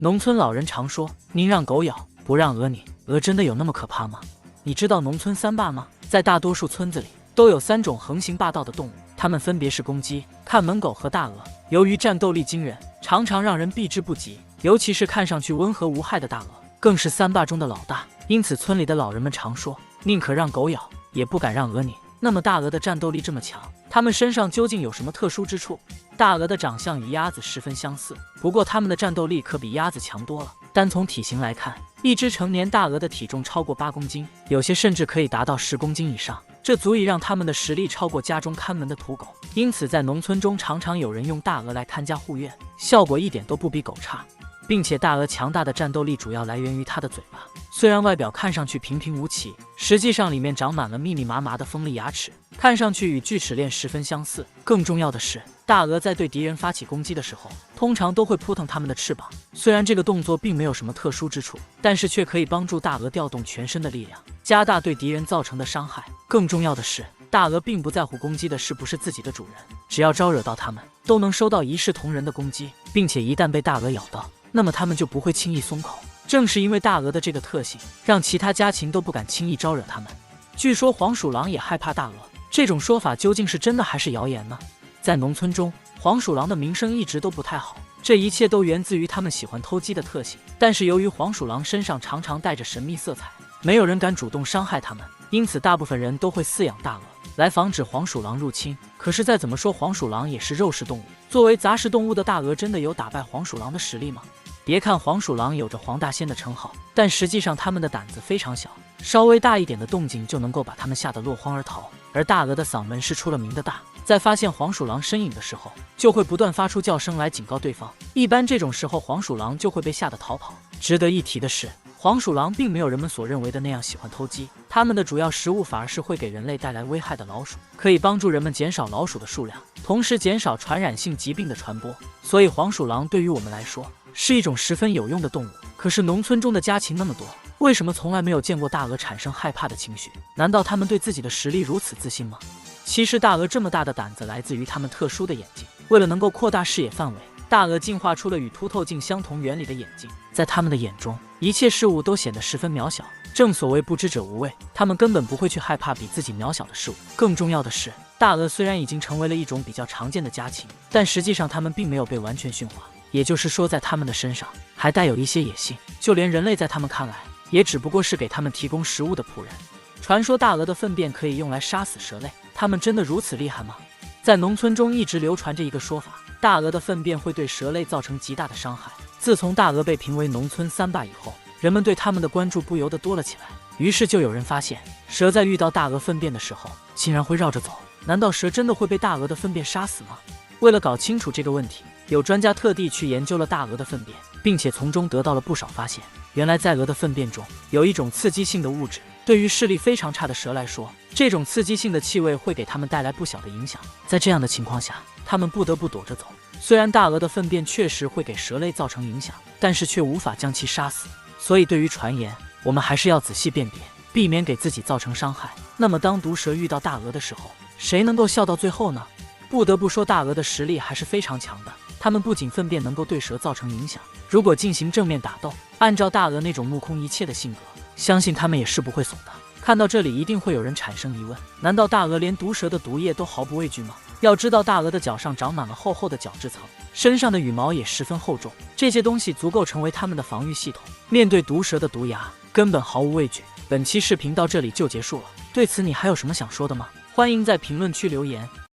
农村老人常说：“宁让狗咬，不让鹅拧。”鹅真的有那么可怕吗？你知道农村三霸吗？在大多数村子里，都有3种横行霸道的动物，它们分别是公鸡、看门狗和大鹅。由于战斗力惊人，常常让人避之不及。尤其是看上去温和无害的大鹅，更是三霸中的老大。因此，村里的老人们常说：“宁可让狗咬，也不敢让鹅拧。”那么，大鹅的战斗力这么强，它们身上究竟有什么特殊之处？大鹅的长相与鸭子十分相似，不过它们的战斗力可比鸭子强多了。单从体型来看，一只成年大鹅的体重超过8公斤，有些甚至可以达到10公斤以上，这足以让它们的实力超过家中看门的土狗。因此，在农村中常常有人用大鹅来看家护院，效果一点都不比狗差。并且大鹅强大的战斗力主要来源于它的嘴巴，虽然外表看上去平平无奇，实际上里面长满了密密麻麻的锋利牙齿，看上去与锯齿链十分相似。更重要的是，大鹅在对敌人发起攻击的时候，通常都会扑腾它们的翅膀。虽然这个动作并没有什么特殊之处，但是却可以帮助大鹅调动全身的力量，加大对敌人造成的伤害。更重要的是，大鹅并不在乎攻击的是不是自己的主人，只要招惹到它们，都能收到一视同仁的攻击，并且一旦被大鹅咬到，那么它们就不会轻易松口。正是因为大鹅的这个特性，让其他家禽都不敢轻易招惹它们。据说黄鼠狼也害怕大鹅，这种说法究竟是真的还是谣言呢？在农村中，黄鼠狼的名声一直都不太好，这一切都源自于它们喜欢偷鸡的特性。但是由于黄鼠狼身上常常带着神秘色彩，没有人敢主动伤害它们，因此大部分人都会饲养大鹅来防止黄鼠狼入侵。可是再怎么说，黄鼠狼也是肉食动物，作为杂食动物的大鹅真的有打败黄鼠狼的实力吗？别看黄鼠狼有着黄大仙的称号，但实际上它们的胆子非常小，稍微大一点的动静就能够把它们吓得落荒而逃。而大鹅的嗓门是出了名的大，在发现黄鼠狼身影的时候，就会不断发出叫声来警告对方。一般这种时候，黄鼠狼就会被吓得逃跑。值得一提的是，黄鼠狼并没有人们所认为的那样喜欢偷鸡，它们的主要食物反而是会给人类带来危害的老鼠，可以帮助人们减少老鼠的数量，同时减少传染性疾病的传播。所以黄鼠狼对于我们来说是一种十分有用的动物。可是农村中的家禽那么多，为什么从来没有见过大鹅产生害怕的情绪？难道他们对自己的实力如此自信吗？其实大鹅这么大的胆子来自于它们特殊的眼睛。为了能够扩大视野范围，大鹅进化出了与凸透镜相同原理的眼睛，在它们的眼中，一切事物都显得十分渺小。正所谓不知者无畏，它们根本不会去害怕比自己渺小的事物。更重要的是，大鹅虽然已经成为了一种比较常见的家禽，但实际上它们并没有被完全驯化，也就是说，在它们的身上还带有一些野性，就连人类在它们看来，也只不过是给它们提供食物的仆人。传说大鹅的粪便可以用来杀死蛇类，它们真的如此厉害吗？在农村中一直流传着一个说法，大鹅的粪便会对蛇类造成极大的伤害。自从大鹅被评为农村三霸以后，人们对它们的关注不由得多了起来。于是就有人发现，蛇在遇到大鹅粪便的时候，竟然会绕着走。难道蛇真的会被大鹅的粪便杀死吗？为了搞清楚这个问题，有专家特地去研究了大鹅的粪便，并且从中得到了不少发现。原来在鹅的粪便中有一种刺激性的物质，对于视力非常差的蛇来说，这种刺激性的气味会给它们带来不小的影响。在这样的情况下，它们不得不躲着走。虽然大鹅的粪便确实会给蛇类造成影响，但是却无法将其杀死。所以对于传言，我们还是要仔细辨别，避免给自己造成伤害。那么当毒蛇遇到大鹅的时候，谁能够笑到最后呢？不得不说，大鹅的实力还是非常强的。它们不仅粪便能够对蛇造成影响，如果进行正面打斗，按照大鹅那种目空一切的性格，相信它们也是不会怂的。看到这里，一定会有人产生疑问：难道大鹅连毒蛇的毒液都毫不畏惧吗？要知道，大鹅的脚上长满了厚厚的角质层，身上的羽毛也十分厚重，这些东西足够成为它们的防御系统。面对毒蛇的毒牙，根本毫无畏惧。本期视频到这里就结束了，对此你还有什么想说的吗？欢迎在评论区留言。